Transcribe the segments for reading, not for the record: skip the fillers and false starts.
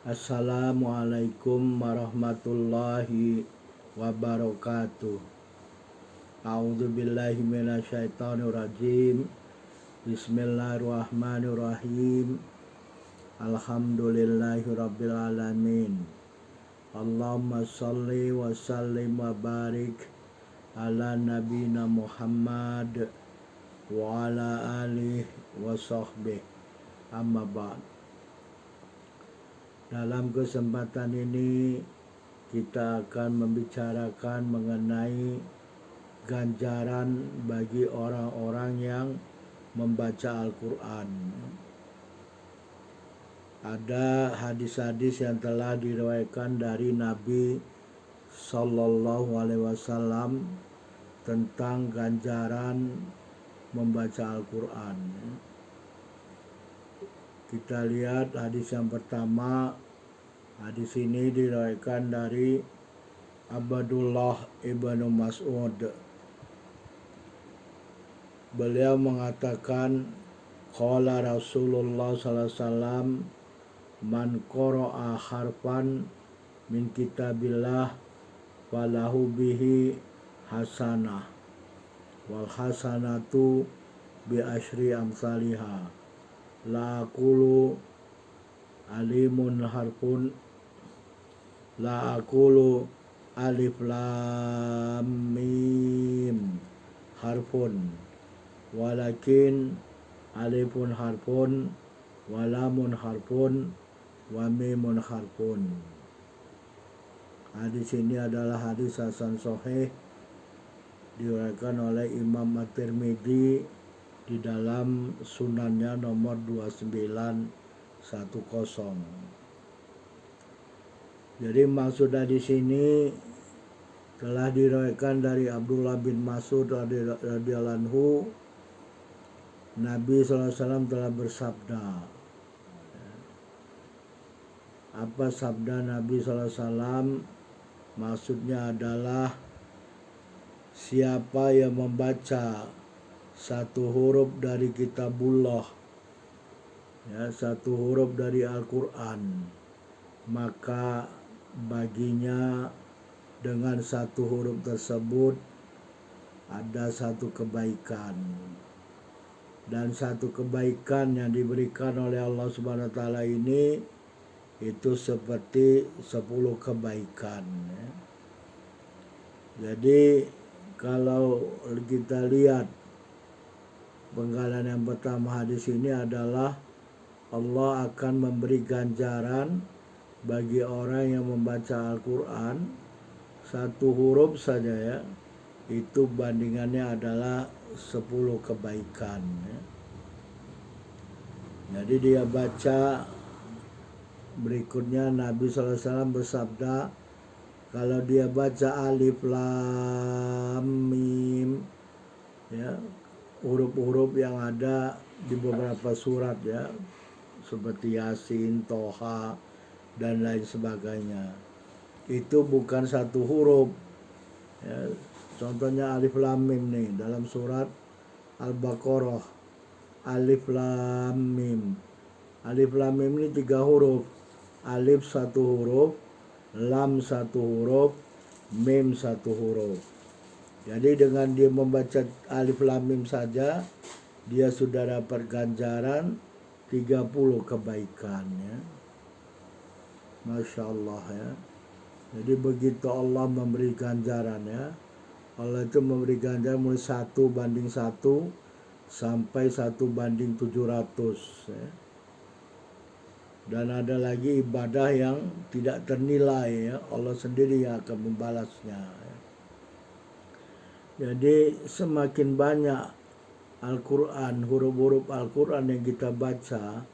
Assalamualaikum warahmatullahi wabarakatuh. A'udzubillahi minasyaitonirrajim. Bismillahirrahmanirrahim. Alhamdulillahirabbil alamin. Allahumma shalli wa sallim wa barik ala nabiyina Muhammad wa ala alihi wa sahbihi. Amma ba'd. Dalam kesempatan ini kita akan membicarakan mengenai ganjaran bagi orang-orang yang membaca Al-Quran. Ada hadis-hadis yang telah diriwayatkan dari Nabi Sallallahu Alaihi Wasallam tentang ganjaran membaca Al-Quran. Kita lihat hadis yang pertama. Hadis ini diriwayatkan dari Abdullah ibnu Mas'ud. Beliau mengatakan, qala Rasulullah sallallahu alaihi wasallam, man qara'a harfan min kitabillah falahu bihi hasanah wal hasanatu bi asyri amsalihah. La aqulu alimun harfun, la aqulu alif lam mim harfun, walakin alifun harfun, walamun harfun, wa mimun harfun. Hadis ini adalah hadis hasan sahih, diriwayatkan oleh Imam At-Tirmidzi di dalam sunannya nomor 2910. Jadi maksud dari sini telah diriwayatkan dari Abdullah bin Mas'ud radhiyallahu anhu, Nabi SAW telah bersabda. Apa sabda Nabi SAW? Maksudnya adalah siapa yang membaca satu huruf dari kitabullah, satu huruf dari Al-Quran, maka baginya dengan satu huruf tersebut ada satu kebaikan. Dan satu kebaikan yang diberikan oleh Allah Subhanahu wa taala ini itu seperti 10 kebaikan. Jadi kalau kita lihat penggalan yang pertama hadis ini adalah Allah akan memberi ganjaran bagi orang yang membaca Al-Quran satu huruf saja, ya, itu bandingannya adalah 10 kebaikan, ya. Jadi dia baca, berikutnya Nabi SAW bersabda, kalau dia baca alif lam mim, ya, huruf-huruf yang ada di beberapa surat, ya, seperti Yasin, Toha, dan lain sebagainya, itu bukan satu huruf, ya. Contohnya alif lam mim nih dalam surat Al-Baqarah, alif lam mim. Alif lam mim ini 3 huruf, alif 1 huruf, lam 1 huruf, mim 1 huruf. Jadi dengan dia membaca alif lam mim saja, dia sudah dapat ganjaran 30 kebaikan, ya. Masya Allah, ya. Jadi begitu Allah memberi ganjaran, ya. Allah itu memberi ganjaran mulai 1:1 sampai 1:700, ya. Dan ada lagi ibadah yang tidak ternilai, ya. Allah sendiri yang akan membalasnya, ya. Jadi semakin banyak Al-Quran, huruf-huruf Al-Quran yang kita baca,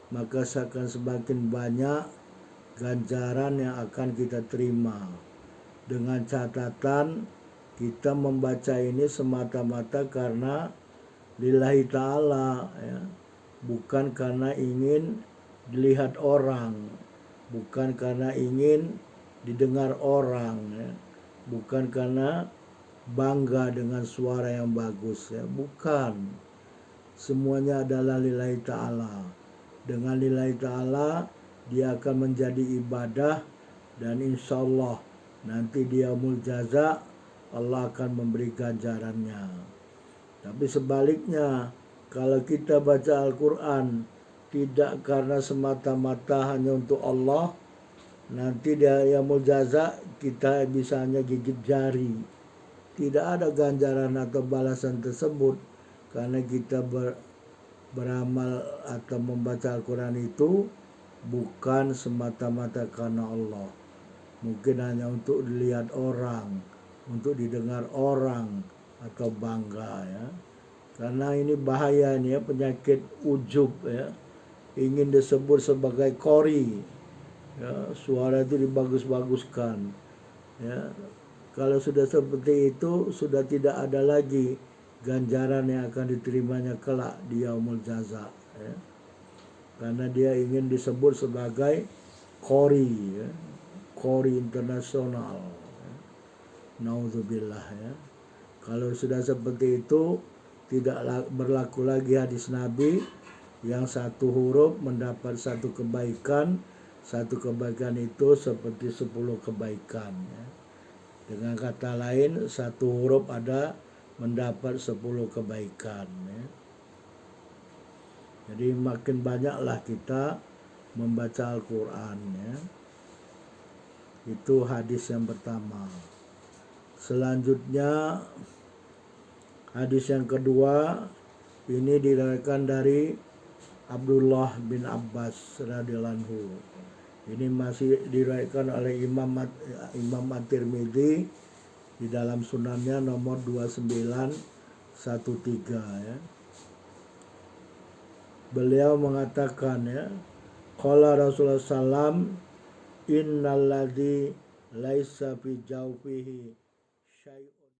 maka akan semakin banyak ganjaran yang akan kita terima. Dengan catatan kita membaca ini semata-mata karena lillahi ta'ala, ya. Bukan karena ingin dilihat orang, bukan karena ingin didengar orang, ya. Bukan karena bangga dengan suara yang bagus, ya, bukan. Semuanya adalah lillahi ta'ala. Dengan lillahi ta'ala dia akan menjadi ibadah, dan insya Allah nanti dia muljaza, Allah akan memberi ganjarannya. Tapi sebaliknya, kalau kita baca Al-Quran tidak karena semata-mata hanya untuk Allah, nanti dia yang muljaza kita bisa hanya gigit jari. Tidak ada ganjaran atau balasan tersebut karena kita beramal atau membaca Al-Quran itu bukan semata-mata karena Allah. Mungkin hanya untuk dilihat orang, untuk didengar orang, atau bangga ya. Karena ini bahaya ini ya, penyakit ujub ya. Ingin disebut sebagai qori. Ya, suara itu dibagus-baguskan. Ya. Kalau sudah seperti itu, sudah tidak ada lagi ganjaran yang akan diterimanya kelak di yaumul jaza ya. Karena dia ingin disebut sebagai qori ya. Qori internasional ya. Naudzubillah ya. Kalau sudah seperti itu, tidak berlaku lagi hadis Nabi yang satu huruf mendapat satu kebaikan itu seperti 10 kebaikan ya. Dengan kata lain, satu huruf ada mendapat 10 kebaikan ya. Jadi makin banyaklah kita membaca Al-Quran ya. Itu hadis yang pertama. Selanjutnya hadis yang kedua ini diriwayatkan dari Abdullah bin Abbas radhiyallahu anhu. Ini masih diriwayatkan oleh Imam At-Tirmidzi di dalam sunannya nomor 2913 ya. Beliau mengatakan ya, qala Rasulullah sallam, innalladzi laisa fi jawfihi syai'un